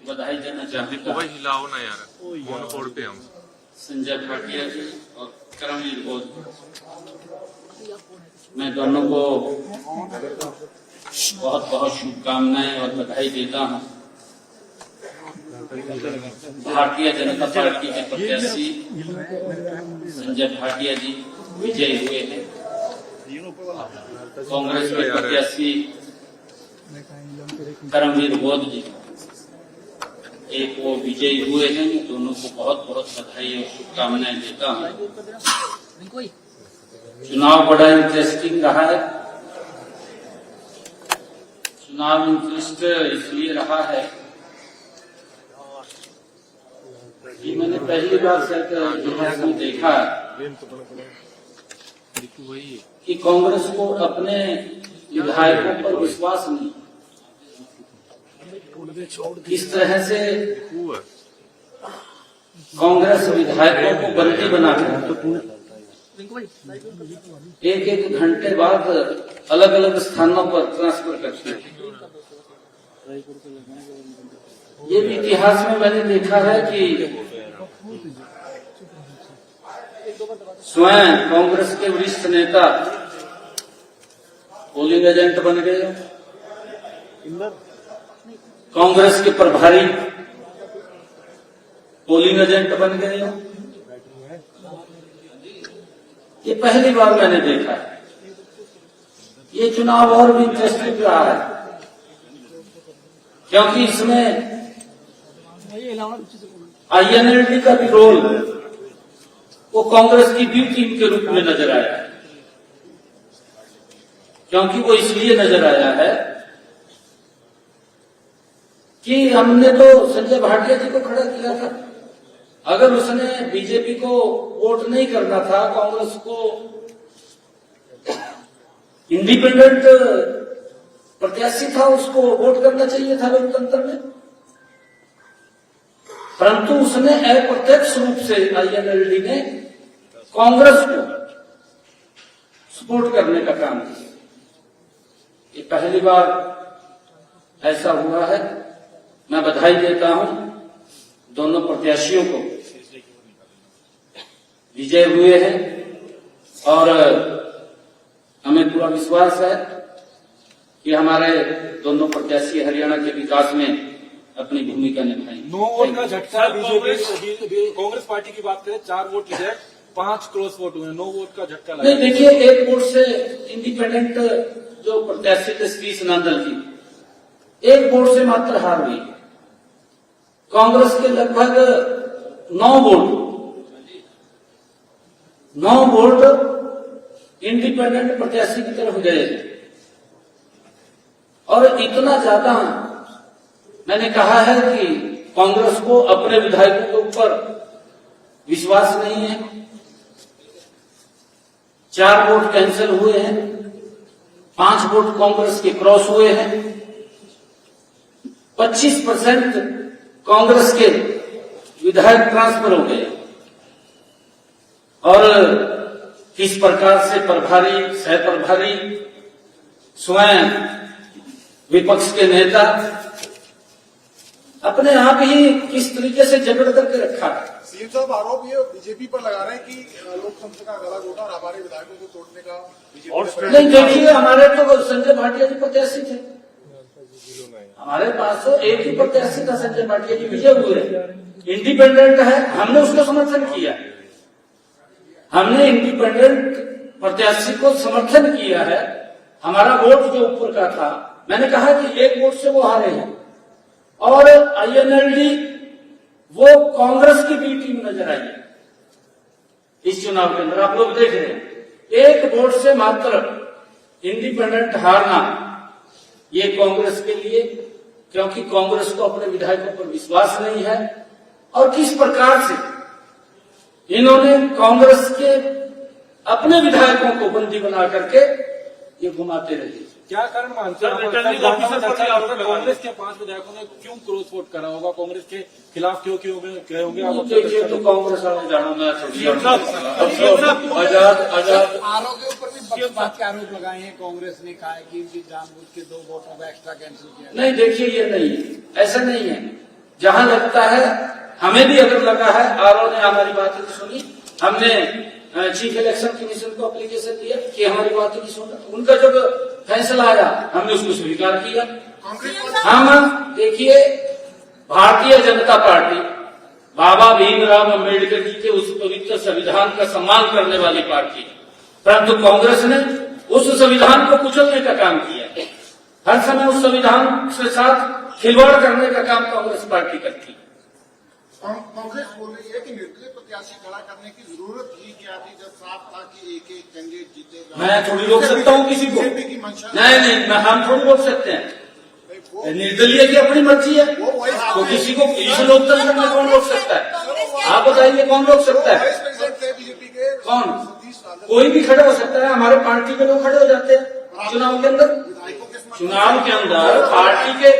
बधाई देना चाहता हूं हिलाओ ना यार, फोन कोड पे हम संजय भाटिया जी और करमवीर बोध। मैं दोनों को बहुत बहुत शुभकामनाएं और बधाई देता हूं। भारतीय जनता पार्टी के प्रत्याशी संजय भाटिया जी विजयी हुए हैं। कांग्रेस के प्रत्याशी करमवीर बोध जी एक वो विजयी हुए हैं। मैं दोनों को बहुत बहुत बधाई और शुभकामनाएं देता हूं। चुनाव बड़ा इंटरेस्टिंग रहा है। चुनाव इंटरेस्ट इसलिए रहा है कि मैंने पहली बार शायद इतिहास में देखा कि कांग्रेस को अपने विधायकों पर विश्वास नहीं। इस तरह से कांग्रेस विधायकों को बंदी बनाकर एक एक घंटे बाद अलग अलग स्थानों पर ट्रांसफर करती है। ये भी इतिहास में मैंने देखा है कि स्वयं कांग्रेस के वरिष्ठ नेता पोलिंग एजेंट बन गए, कांग्रेस के प्रभारी पोलिंग एजेंट बन गए। ये पहली बार मैंने देखा है। ये चुनाव और भी इंटरेस्टिंग रहा है क्योंकि इसमें INLD का भी रोल वो कांग्रेस की बी टीम के रूप में नजर आया है। क्योंकि वो इसलिए नजर आया है कि हमने तो संजय भाटिया जी को खड़ा किया था। अगर उसने बीजेपी को वोट नहीं करना था, कांग्रेस को इंडिपेंडेंट प्रत्याशी था, उसको वोट करना चाहिए था लोकतंत्र में। परंतु उसने अप्रत्यक्ष रूप से INLD ने कांग्रेस को सपोर्ट करने का काम किया। ये पहली बार ऐसा हुआ है। मैं बधाई देता हूं दोनों प्रत्याशियों को, विजय हुए हैं और हमें पूरा विश्वास है कि हमारे दोनों प्रत्याशी हरियाणा के विकास में अपनी भूमिका निभाएंगे। 9 वोट का झटका बीजेपी कांग्रेस पार्टी की बात करें, 4 वोट लिए 5 क्रॉस वोट हुए, 9 वोट का झटका लगा। नहीं, देखिए, एक वोट से इंडिपेंडेंट जो प्रत्याशी थे सतीश नांदल की, एक वोट से मात्र हार हुई। कांग्रेस के लगभग 9 वोट इंडिपेंडेंट प्रत्याशी की तरफ गए और इतना ज्यादा मैंने कहा है कि कांग्रेस को अपने विधायकों के ऊपर विश्वास नहीं है। 4 वोट कैंसिल हुए हैं, 5 वोट कांग्रेस के क्रॉस हुए हैं, 25% कांग्रेस के विधायक ट्रांसफर हो गए। और किस प्रकार से प्रभारी, सह प्रभारी, स्वयं विपक्ष के नेता अपने आप ही किस तरीके से जकड़ करके रखा है। सीएम साहब आरोप ये बीजेपी पर लगा रहे हैं कि लोकतंत्र का गला घोटा और हमारे विधायकों को तोड़ने का बीजेपी। नहीं, देखिए, हमारे तो संजय भाटिया जी प्रत्याशी थे। हमारे पास तो एक ही प्रत्याशी था, संजय भाटिया जी विजय हुए, इंडिपेंडेंट है। हमने उसको समर्थन किया। हमने इंडिपेंडेंट प्रत्याशी को समर्थन किया है। हमारा वोट जो ऊपर का था, मैंने कहा कि एक वोट से वो हारे हैं। और INLD वो कांग्रेस की बी टीम नजर आई है इस चुनाव के अंदर। आप लोग देख रहे हैं, एक वोट से मात्र इंडिपेंडेंट हारना ये कांग्रेस के लिए, क्योंकि कांग्रेस को अपने विधायकों पर विश्वास नहीं है। और किस प्रकार से इन्होंने कांग्रेस के अपने विधायकों को बंदी बना करके ये घुमाते रहे। क्या कारण मानते हैं कांग्रेस के 5 विधायकों ने क्यों क्रॉस वोट करा होगा, कांग्रेस के खिलाफ क्यों गए होंगे? देखिए, तो कांग्रेस वाले जानो मैं आरोप के ऊपर भी पक्षपात के आरोप लगाए हैं। कांग्रेस ने कहा है कि जानबूझ के 2 वोटों का एक्स्ट्रा कैंसिल किया। नहीं, देखिए, ये नहीं है, ऐसा नहीं है। जहां लगता है, हमें भी अगर लगा है, आरओ ने हमारी बात नहीं सुनी, हमने चीफ इलेक्शन कमीशन को एप्लीकेशन दिया कि हमारी बात नहीं सुना, उनका जब फैसला आया हमने उसको स्वीकार किया। हम देखिए, भारतीय जनता पार्टी बाबा भीमराव अम्बेडकर जी के उस पवित्र संविधान का सम्मान करने वाली पार्टी है, परंतु कांग्रेस ने उस संविधान को कुचलने का काम किया। हर समय उस संविधान के साथ खिलवाड़ करने का काम कांग्रेस पार्टी करती है। कांग्रेस बोल रही है कि निर्दलीय प्रत्याशी खड़ा करने की जरूरत ही क्या थी जब साफ था कि एक एक कैंडिडेट जीतेगा। मैं थोड़ी रोक सकता हूँ किसी को? बीजेपी की मंशा नहीं, हम थोड़ी रोक सकते हैं। निर्दलीय की अपनी मर्जी है, तो किसी को इस लोकतंत्र में कौन रोक सकता है? आप बताइए, कौन रोक सकता है? वाइस प्रेसिडेंट थे बीजेपी के कौन? सतीश सागर। कोई भी खड़े हो सकता है। हमारे पार्टी के लोग खड़े हो जाते हैं चुनाव के अंदर। विधायकों के समर्थन चुनाव के अंदर पार्टी के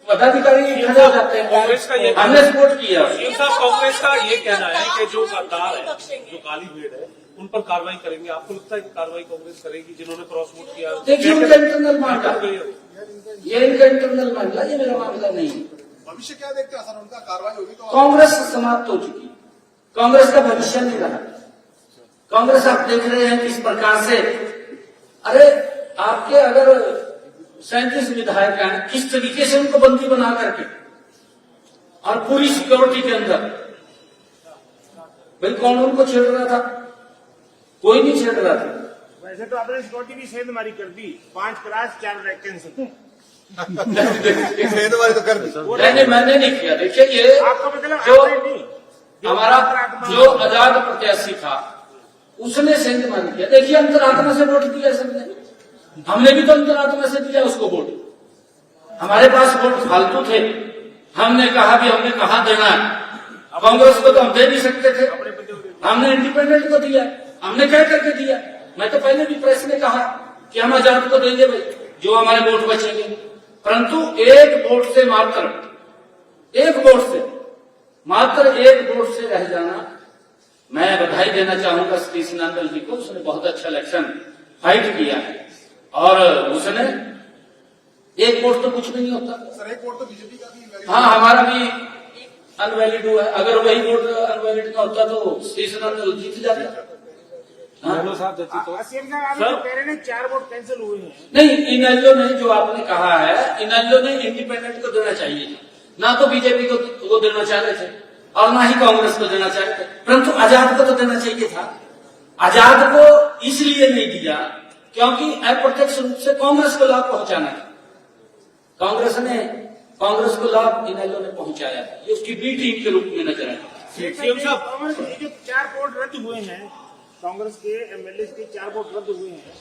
पदाधिकारी खड़े हो जाते हैं। कांग्रेस का ये हमने सपोर्ट किया। सीएम साहब, कांग्रेस का ये कहना है कि जो गद्दार है, जो काली भीड़ है, उन पर कार्रवाई करेंगे। आपको लगता है कि कार्रवाई कांग्रेस करेगी जिन्होंने क्रॉस वोट किया? देखिए, उनका इंटरनल मामला, ये इनका इंटरनल मामला, ये मेरा मामला नहीं है। भविष्य क्या देखते हैं सर? उनका कार्रवाई होगी तो कांग्रेस समाप्त हो चुकी, कांग्रेस का भविष्य नहीं रहा। कांग्रेस आप देख रहे हैं किस प्रकार से, अरे आपके अगर 37 विधायक हैं, किस तरीके से उनको बंदी बना करके और पूरी सिक्योरिटी के अंदर, भाई कौन उनको छेड़ रहा था? कोई नहीं छेड़ रहा था। वैसे तो आपने सिक्योरिटी की सेंधमारी कर दी, 5 क्लास 4 वैकेंसी। सेंधमारी तो कर दी। नहीं, मैंने नहीं किया। देखिए, ये आपका मतलब जो आपने नहीं, हमारा जो आजाद प्रत्याशी था उसने सेंधमारी किया। देखिए, अंतरात्मा से वोट दिया सबने, हमने भी तो अंतरात्मा से दिया उसको वोट। हमारे पास वोट फालतू थे, हमने कहा भी हमने कहा देना है। कांग्रेस को तो हम दे नहीं सकते थे, हमने इंडिपेंडेंट को दिया, हमने कह करके दिया। मैं तो पहले भी प्रेस में कहा कि हम आजाद को देंगे भाई, जो हमारे वोट बचेंगे, परंतु एक वोट से मात्र एक वोट से रह जाना। मैं बधाई देना चाहूंगा सतीश नांदल जी को, उसने बहुत अच्छा इलेक्शन फाइट किया है और उसने एक वोट तो कुछ भी नहीं होता। सर एक वोट तो बीजेपी का भी invalid हाँ, हमारा भी अनवैलिड हुआ है। अगर वही वोट अनवैलिड का होता तो सतीश नांदल जीत जाता। हाँ? सीएम साहब आप जो कह रहे हैं 4 वोट कैंसिल हुए हैं। नहीं, इनेलो ने जो आपने कहा है, इनेलो ने इंडिपेंडेंट को देना चाहिए था, ना तो बीजेपी को देना चाह रहे थे और ना ही कांग्रेस को देना चाह रहे थे, परंतु आजाद को तो देना चाहिए था। आजाद को इसलिए नहीं दिया क्योंकि अप्रत्यक्ष रूप से कांग्रेस को लाभ पहुंचाना था। कांग्रेस को लाभ इनेलो ने पहुंचाया, ये उसकी बी टीम के रूप में नजर आया। सीएम साहब, कांग्रेस के जो 4 वोट रद्द हुए हैं, कांग्रेस के एमएलए के 4 वोट रद्द हुए हैं,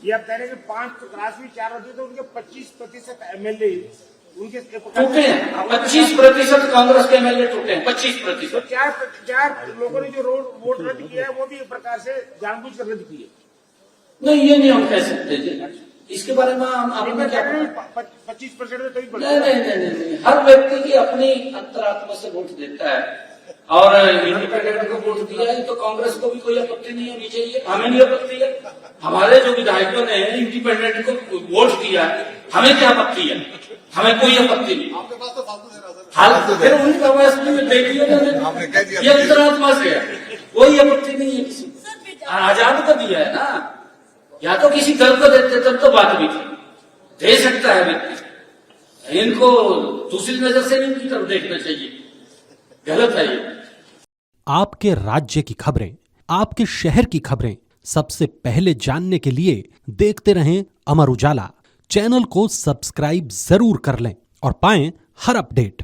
ये आप कह रहे हैं कि 5 क्लास भी 4 रद्द हुए, तो उनके 25% एमएलए उनके टूटे हैं। 25% कांग्रेस के एमएलए टूटे हैं, 25%। तो 4 लोगों ने जो वोट रद्द किया है वो भी एक प्रकार से जानबूझकर रद्द किए। नहीं, ये नहीं हम कह सकते जी, इसके बारे में हम आपने क्या पता? 25% में कहीं नहीं, हर व्यक्ति की अपनी अंतरात्मा से वोट देता है और इंडिपेंडेंट को वोट दिया है तो कांग्रेस को भी कोई आपत्ति नहीं होनी चाहिए, हमें नहीं आपत्ति है। हमारे जो विधायकों ने इंडिपेंडेंट को वोट दिया है, हमें क्या आपत्ति है? हमें कोई आपत्ति नहीं। आपके पास तो फालतू दे रहा सर। हाल फिर उनका वैसे में देखिए, ये अंतरात्मा से है, कोई आपत्ति नहीं है किसी को। आजाद को दिया है ना, या तो किसी दल को देते तब तो बात भी थी, दे सकता है व्यक्ति। इनको दूसरी नजर से भी इनकी तरफ देखना चाहिए, गलत है ये। आपके राज्य की खबरें, आपके शहर की खबरें सबसे पहले जानने के लिए देखते रहें अमर उजाला। चैनल को सब्सक्राइब जरूर कर लें और पाएं हर अपडेट।